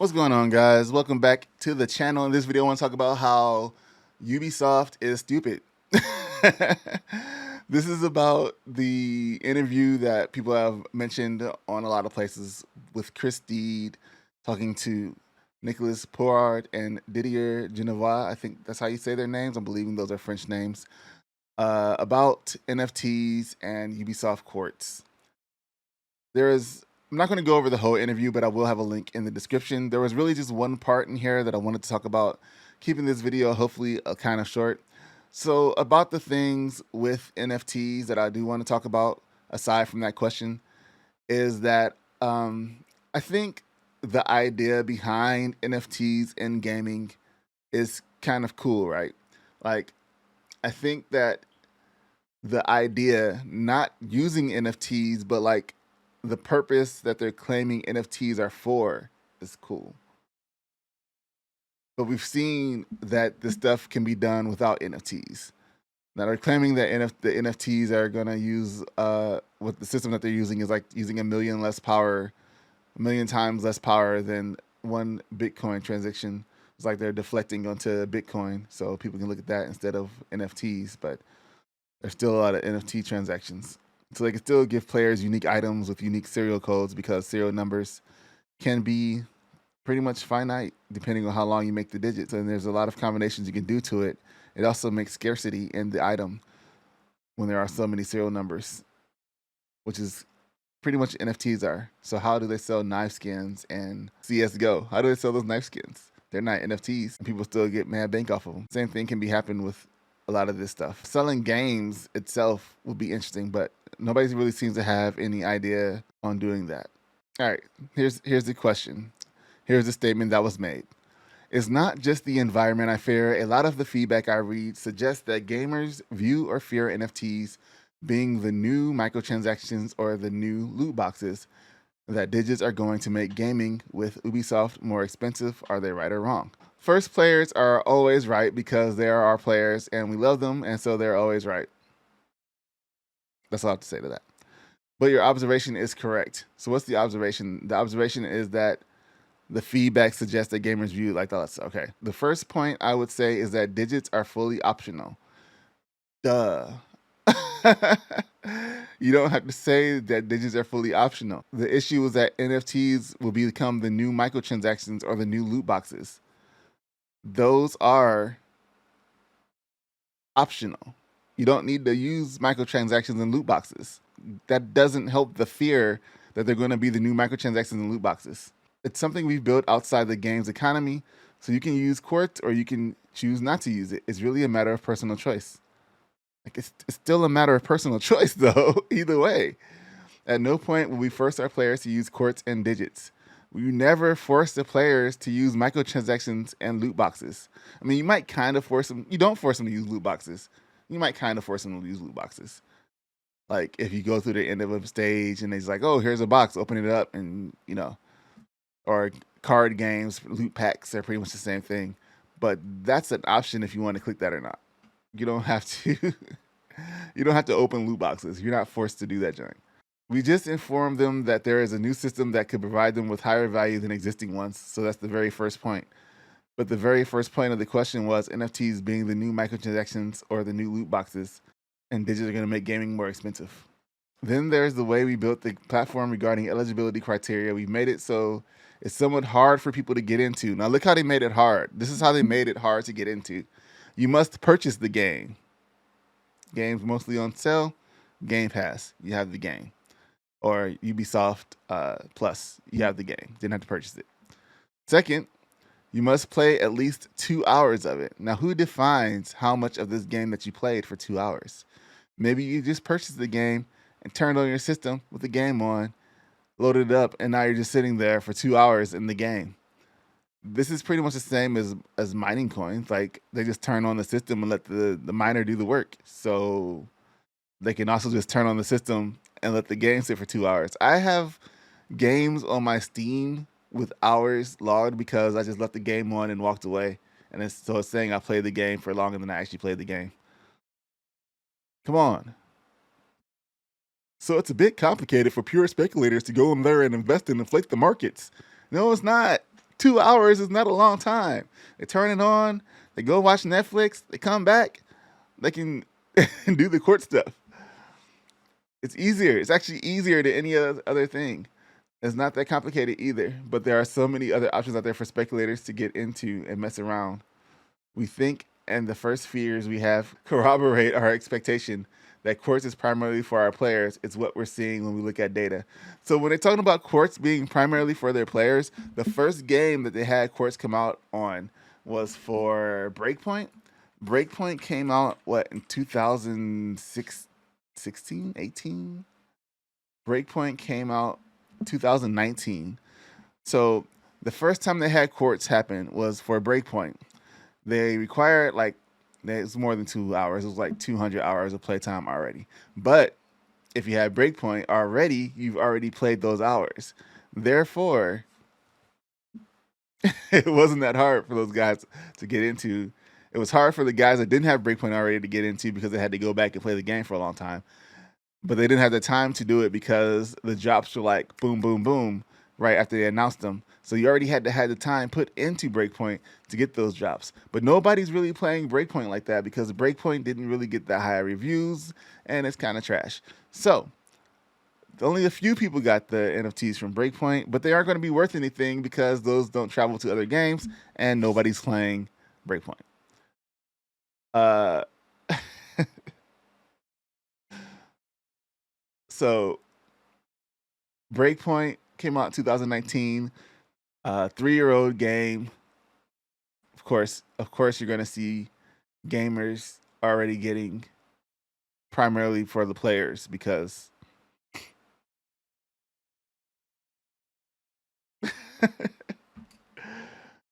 What's going on, guys? Welcome back to the channel. In this video, I want to talk about how Ubisoft is stupid. This is about the interview that people have mentioned on a lot of places with Chris Deed talking to Nicolas Pourard and Didier Genevois. I think that's how you say their names. I'm believing those are French names. About NFTs and Ubisoft Quartz. I'm not going to go over the whole interview, but I will have a link in the description. There was really just one part in here that I wanted to talk about, keeping this video hopefully kind of short. So about the things with NFTs that I do want to talk about, aside from that question, is that I think the idea behind NFTs in gaming is kind of cool, right? Like, I think that the idea, not using NFTs, but like the purpose that they're claiming NFTs are for, is cool. But we've seen that this stuff can be done without NFTs. Now they're claiming that the NFTs are going to use, what the system that they're using is like using a million times less power than one Bitcoin transaction. It's like they're deflecting onto Bitcoin so people can look at that instead of NFTs, but there's still a lot of NFT transactions. So they can still give players unique items with unique serial codes because serial numbers can be pretty much finite depending on how long you make the digits. And there's a lot of combinations you can do to it. It also makes scarcity in the item when there are so many serial numbers, which is pretty much NFTs are. So how do they sell knife skins and CSGO? How do they sell those knife skins? They're not NFTs and people still get mad bank off of them. Same thing can be happening with a lot of this stuff. Selling games itself would be interesting, but nobody really seems to have any idea on doing that. All right, here's the question. Here's the statement that was made. It's not just the environment I fear. A lot of the feedback I read suggests that gamers view or fear NFTs being the new microtransactions or the new loot boxes, that digits are going to make gaming with Ubisoft more expensive. Are they right or wrong? First, players are always right because they are our players and we love them, and so they're always right. That's all I have to say to that. But your observation is correct. So what's the observation? The observation is that the feedback suggests that gamers view like that. Okay. The first point I would say is that digits are fully optional. Duh. You don't have to say that digits are fully optional. The issue is that NFTs will become the new microtransactions or the new loot boxes. Those are optional. You don't need to use microtransactions and loot boxes. That doesn't help the fear that they're going to be the new microtransactions and loot boxes. It's something we've built outside the game's economy, so you can use Quartz or you can choose not to use it. It's really a matter of personal choice. Like it's still a matter of personal choice, though, either way. At no point will we force our players to use Quartz and digits. We never force the players to use microtransactions and loot boxes. I mean, you might kind of force them. You don't force them to use loot boxes. You might kind of force them to use loot boxes. Like if you go through the end of a stage and it's like, oh, here's a box, open it up, and or card games, loot packs are pretty much the same thing. But that's an option if you want to click that or not. You don't have to. You don't have to open loot boxes. You're not forced to do that, Johnny. We just informed them that there is a new system that could provide them with higher value than existing ones. So that's the very first point. But the very first point of the question was NFTs being the new microtransactions or the new loot boxes, and digits are going to make gaming more expensive. Then there's the way we built the platform regarding eligibility criteria. We made it so it's somewhat hard for people to get into. Now look how they made it hard. This is how they made it hard to get into. You must purchase the game. Games mostly on sale. Game Pass, you have the game. Or Ubisoft Plus, you have the game. Didn't have to purchase it. Second, you must play at least 2 hours of it. Now, who defines how much of this game that you played for 2 hours? Maybe you just purchased the game and turned on your system with the game on, loaded it up, and now you're just sitting there for 2 hours in the game. This is pretty much the same as mining coins. Like they just turn on the system and let the miner do the work. So they can also just turn on the system and let the game sit for 2 hours. I have games on my Steam with hours logged because I just left the game on and walked away. And it's saying I played the game for longer than I actually played the game. Come on. So it's a bit complicated for pure speculators to go in there and invest and inflate the markets. No, it's not. 2 hours is not a long time. They turn it on, they go watch Netflix, they come back, they can do the court stuff. It's easier. It's actually easier than any other thing. It's not that complicated either, but there are so many other options out there for speculators to get into and mess around. We think, and the first fears we have corroborate our expectation that Quartz is primarily for our players. It's what we're seeing when we look at data. So when they're talking about Quartz being primarily for their players, the first game that they had Quartz come out on was for Breakpoint. Breakpoint came out, what, in 2006, 16, 18? Breakpoint came out 2019. So the first time they had Quartz happen was for Breakpoint. They required it's more than 2 hours. It was like 200 hours of playtime already. But if you had Breakpoint already, you've already played those hours. Therefore, it wasn't that hard for those guys to get into. It was hard for the guys that didn't have Breakpoint already to get into because they had to go back and play the game for a long time. But they didn't have the time to do it because the drops were like boom, boom, boom right after they announced them. So you already had to have the time put into Breakpoint to get those drops. But nobody's really playing Breakpoint like that because Breakpoint didn't really get that high reviews and it's kind of trash. So only a few people got the NFTs from Breakpoint, but they aren't going to be worth anything because those don't travel to other games and nobody's playing Breakpoint. So Breakpoint came out in 2019, 3-year-old game. Of course, you're going to see gamers already getting primarily for the players because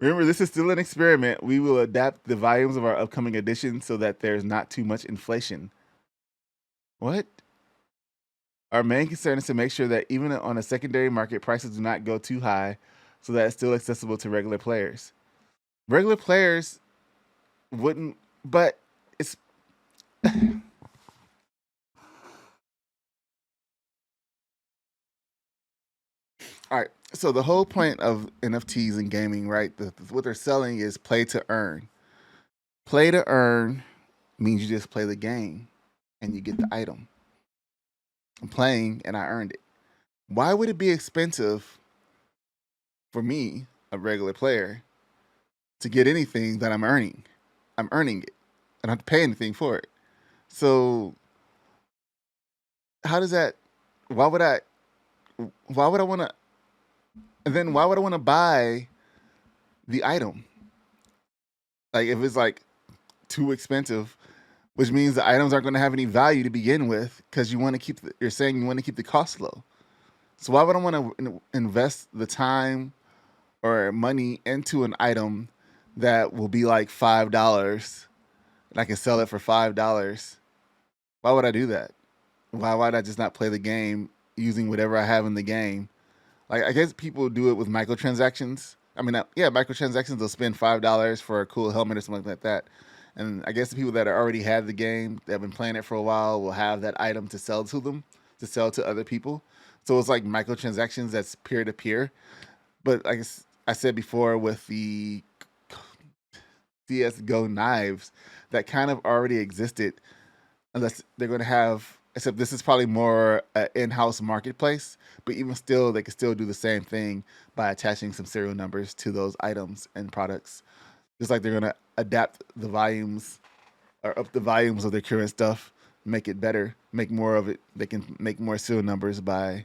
remember, this is still an experiment. We will adapt the volumes of our upcoming editions so that there's not too much inflation. What? Our main concern is to make sure that even on a secondary market, prices do not go too high so that it's still accessible to regular players. Regular players wouldn't, but it's... All right, so the whole point of NFTs and gaming, right, what they're selling is play to earn. Play to earn means you just play the game and you get the item. I'm playing and I earned it. Why would it be expensive for me, a regular player, to get anything that I'm earning? I'm earning it. I don't have to pay anything for it. So how does that, why would I want to, and then why would I want to buy the item? Like if it's like too expensive, which means the items aren't going to have any value to begin with because you want to keep, you're saying you want to keep the cost low. So why would I want to invest the time or money into an item that will be like $5 and I can sell it for $5? Why would I do that? Why would I just not play the game using whatever I have in the game? Like, I guess people do it with microtransactions. I mean, yeah, microtransactions, they'll spend $5 for a cool helmet or something like that. And I guess the people that already have the game, that have been playing it for a while, will have that item to sell to them, to sell to other people. So it's like microtransactions that's peer-to-peer. But like I said before with the CSGO knives, that kind of already existed, unless they're going to have, except this is probably more an in-house marketplace, but even still, they can still do the same thing by attaching some serial numbers to those items and products. Just like they're going to adapt the volumes or up the volumes of their current stuff, make it better, make more of it. They can make more serial numbers by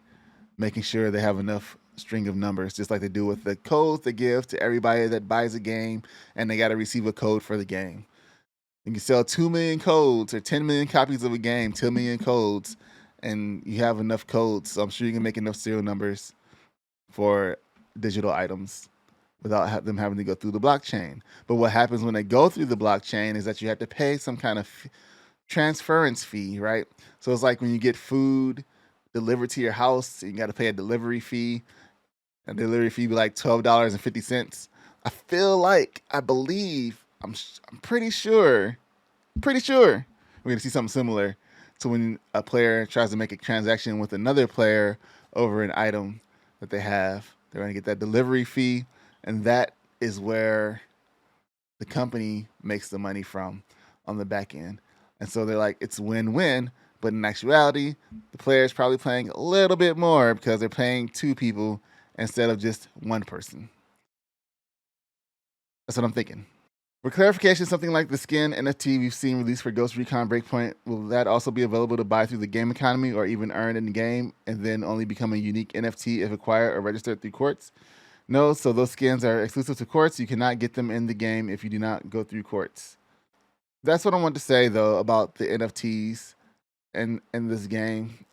making sure they have enough string of numbers, just like they do with the codes they give to everybody that buys a game and they got to receive a code for the game. You can sell 2 million codes or 10 million copies of a game, 2 million codes, and you have enough codes. So I'm sure you can make enough serial numbers for digital items without them having to go through the blockchain. But what happens when they go through the blockchain is that you have to pay some kind of transference fee, right? So it's like when you get food delivered to your house, you got to pay a delivery fee. A delivery fee be like $12.50. I believe, I'm pretty sure we're gonna see something similar to when a player tries to make a transaction with another player over an item that they have. They're gonna get that delivery fee, and that is where the company makes the money from on the back end. And so they're like, it's win-win. But in actuality, the player's probably playing a little bit more because they're paying 2 people instead of just 1 person. That's what I'm thinking. For clarification, something like the skin NFT we've seen released for Ghost Recon Breakpoint, will that also be available to buy through the game economy or even earn in the game and then only become a unique NFT if acquired or registered through Quartz? No, so those skins are exclusive to Quartz. You cannot get them in the game if you do not go through Quartz. That's what I want to say, though, about the NFTs in this game.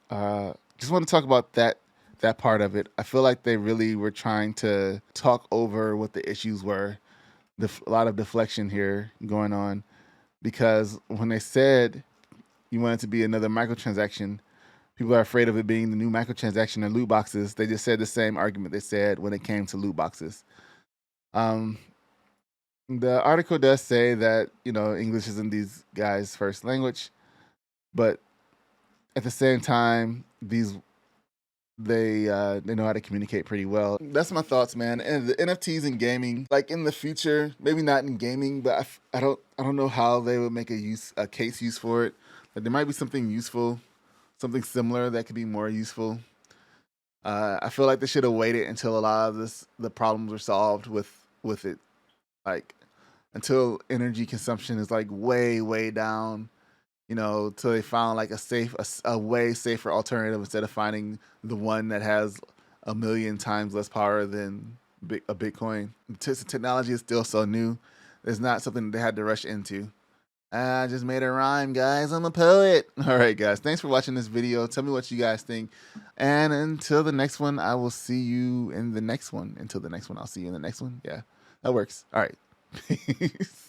Just want to talk about that part of it. I feel like they really were trying to talk over what the issues were. A lot of deflection here going on, because when they said you want it to be another microtransaction, people are afraid of it being the new microtransaction or loot boxes. They just said the same argument they said when it came to loot boxes. The article does say that, English isn't these guys' first language, but at the same time, they know how to communicate pretty well. That's my thoughts, man. And the NFTs in gaming, like in the future, maybe not in gaming, but I don't know how they would make a case use for it. But there might be something useful, something similar that could be more useful. I feel like they should have waited until a lot of the problems were solved with it, like until energy consumption is like way down. Till they found like a way safer alternative instead of finding the one that has 1,000,000 times less power than a Bitcoin. Technology is still so new. It's not something they had to rush into. I just made a rhyme, guys. I'm a poet. All right, guys. Thanks for watching this video. Tell me what you guys think. And until the next one, I will see you in the next one. Until the next one, I'll see you in the next one. Yeah, that works. All right. Peace.